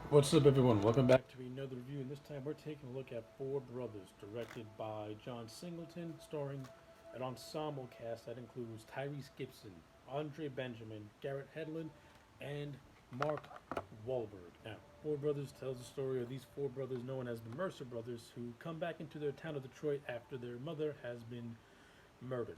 What's up, everyone? Welcome back to another review, and this time we're taking a look at Four Brothers, directed by John Singleton, starring an ensemble cast that includes Tyrese Gibson, Andre Benjamin, Garrett Hedlund, and Mark Wahlberg. Now, Four Brothers tells the story of these four brothers known as the Mercer Brothers who come back into their town of Detroit after their mother has been murdered.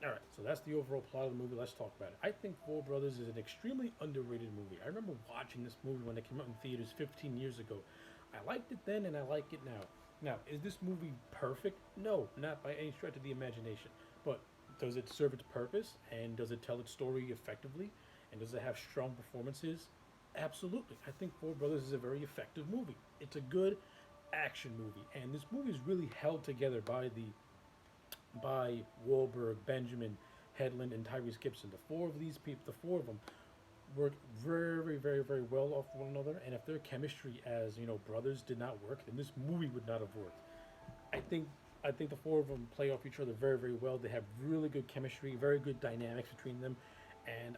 All right, so that's the overall plot of the movie. Let's talk about it. I think Four Brothers is an extremely underrated movie. I remember watching this movie when it came out in theaters 15 years ago. I liked it then and I like it now. Now, is this movie perfect? No, not by any stretch of the imagination. But does it serve its purpose and does it tell its story effectively? And does it have strong performances? Absolutely. I think Four Brothers is a very effective movie. It's a good action movie, and this movie is really held together by Wahlberg, Benjamin, Hedlund, and Tyrese Gibson. The four of these people, the four of them, work very, very, very well off one another. And if their chemistry as brothers did not work, then this movie would not have worked. I think I think the four of them play off each other very, very well. They have really good chemistry, very good dynamics between them, and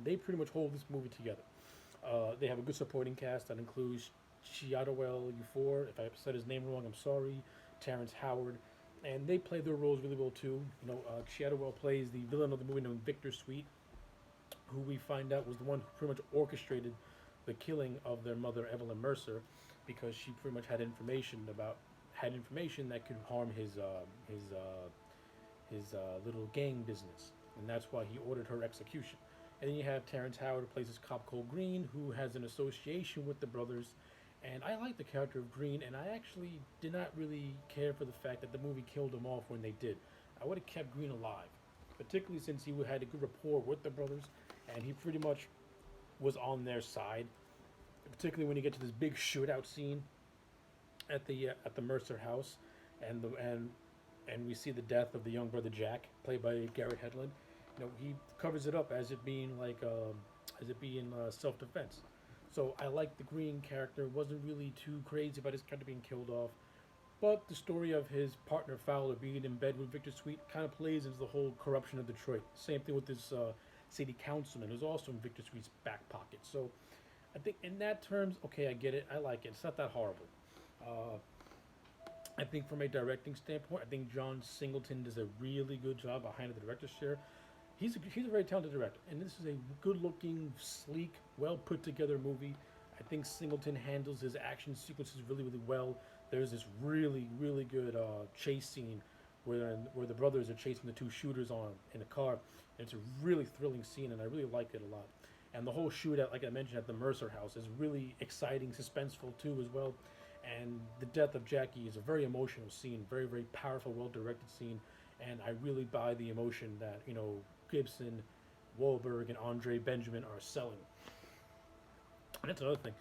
they pretty much hold this movie together. They have a good supporting cast that includes Chiadowell Uffor. If I said his name wrong, I'm sorry. Terrence Howard, and they play their roles really well too. Chiadowell plays the villain of the movie named Victor Sweet, who we find out was the one who pretty much orchestrated the killing of their mother Evelyn Mercer, because she pretty much had information that could harm his little gang business, and that's why he ordered her execution. And then you have Terrence Howard, who plays this cop called Green, who has an association with the brothers. And I like the character of Green, and I actually did not really care for the fact that the movie killed him off when they did. I would have kept Green alive, particularly since he had a good rapport with the brothers, and he pretty much was on their side. Particularly when you get to this big shootout scene at the Mercer house, and we see the death of the young brother Jack, played by Garrett Hedlund. He covers it up as it being self defense. So I like the Green character. Wasn't really too crazy about his character being killed off, but the story of his partner Fowler being in bed with Victor Sweet kind of plays into the whole corruption of Detroit. Same thing with this city councilman who's also in Victor Sweet's back pocket. So I think in that terms, okay, I get it. I like it. It's not that horrible. Uh, I think from a directing standpoint, I think John Singleton does a really good job behind the director's chair. He's a very talented director, and this is a good-looking, sleek, well-put-together movie. I think Singleton handles his action sequences really, really well. There's this really, really good chase scene where the brothers are chasing the two shooters on in a car. And it's a really thrilling scene, and I really like it a lot. And the whole shootout, like I mentioned, at the Mercer house is really exciting, suspenseful too, as well. And the death of Jackie is a very emotional scene, very, very powerful, well-directed scene. And I really buy the emotion that Gibson, Wahlberg, and Andre Benjamin are selling. And that's another thing.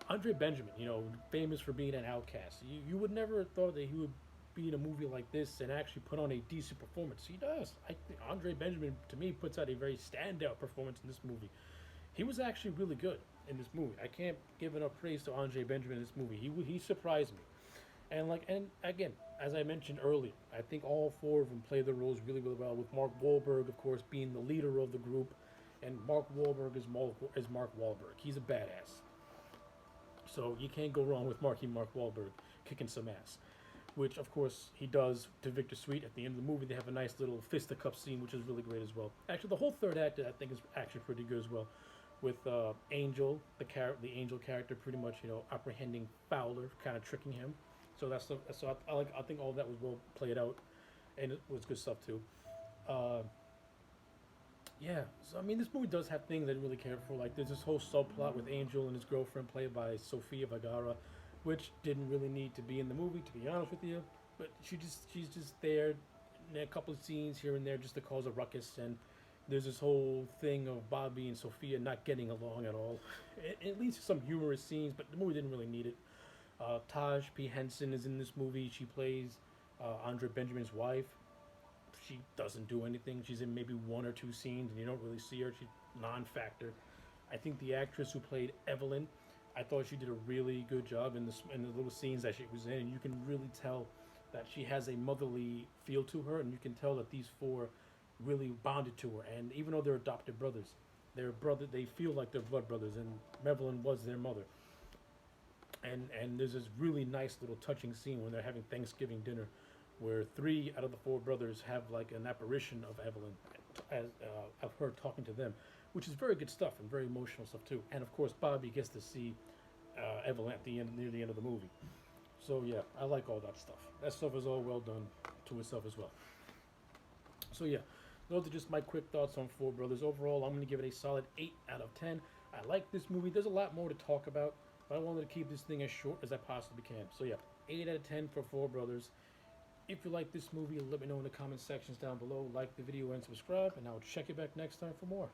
Andre Benjamin, famous for being an outcast. You would never have thought that he would be in a movie like this and actually put on a decent performance. He does. I think Andre Benjamin, to me, puts out a very standout performance in this movie. He was actually really good in this movie. I can't give enough praise to Andre Benjamin in this movie. He surprised me. And again, as I mentioned earlier, I think all four of them play their roles really, really well. With Mark Wahlberg, of course, being the leader of the group, and Mark Wahlberg is Mark Wahlberg. He's a badass. So you can't go wrong with Mark Wahlberg kicking some ass, which of course he does to Victor Sweet at the end of the movie. They have a nice little fisticuff scene, which is really great as well. Actually, the whole third act I think is actually pretty good as well, with Angel, the Angel character, pretty much apprehending Fowler, kind of tricking him. I think all that was well played out, and it was good stuff too. Uh, yeah, so I mean, this movie does have things I didn't really care for. Like, there's this whole subplot with Angel and his girlfriend, played by Sofia Vergara, which didn't really need to be in the movie, to be honest with you. But she's just there in a couple of scenes here and there just to cause a ruckus. And there's this whole thing of Bobby and Sophia not getting along at all. It leads to some humorous scenes, but the movie didn't really need it. Taj P. Henson is in this movie. She plays Andre Benjamin's wife. She doesn't do anything. She's in maybe one or two scenes, and you don't really see her. She's non-factor. I think the actress who played Evelyn, I thought she did a really good job in the little scenes that she was in. And you can really tell that she has a motherly feel to her, and you can tell that these four really bonded to her. And even though they're adopted brothers, they feel like they're blood brothers, and Evelyn was their mother. And there's this really nice little touching scene when they're having Thanksgiving dinner, where three out of the four brothers have like an apparition of Evelyn, as of her talking to them, which is very good stuff and very emotional stuff too. And of course, Bobby gets to see Evelyn at the end, near the end of the movie. So yeah, I like all that stuff. That stuff is all well done to itself as well. So yeah, those are just my quick thoughts on Four Brothers. Overall, I'm going to give it a solid 8 out of 10. I like this movie. There's a lot more to talk about, but I wanted to keep this thing as short as I possibly can. So yeah, 8 out of 10 for Four Brothers. If you like this movie, let me know in the comment sections down below. Like the video and subscribe, and I'll check you back next time for more.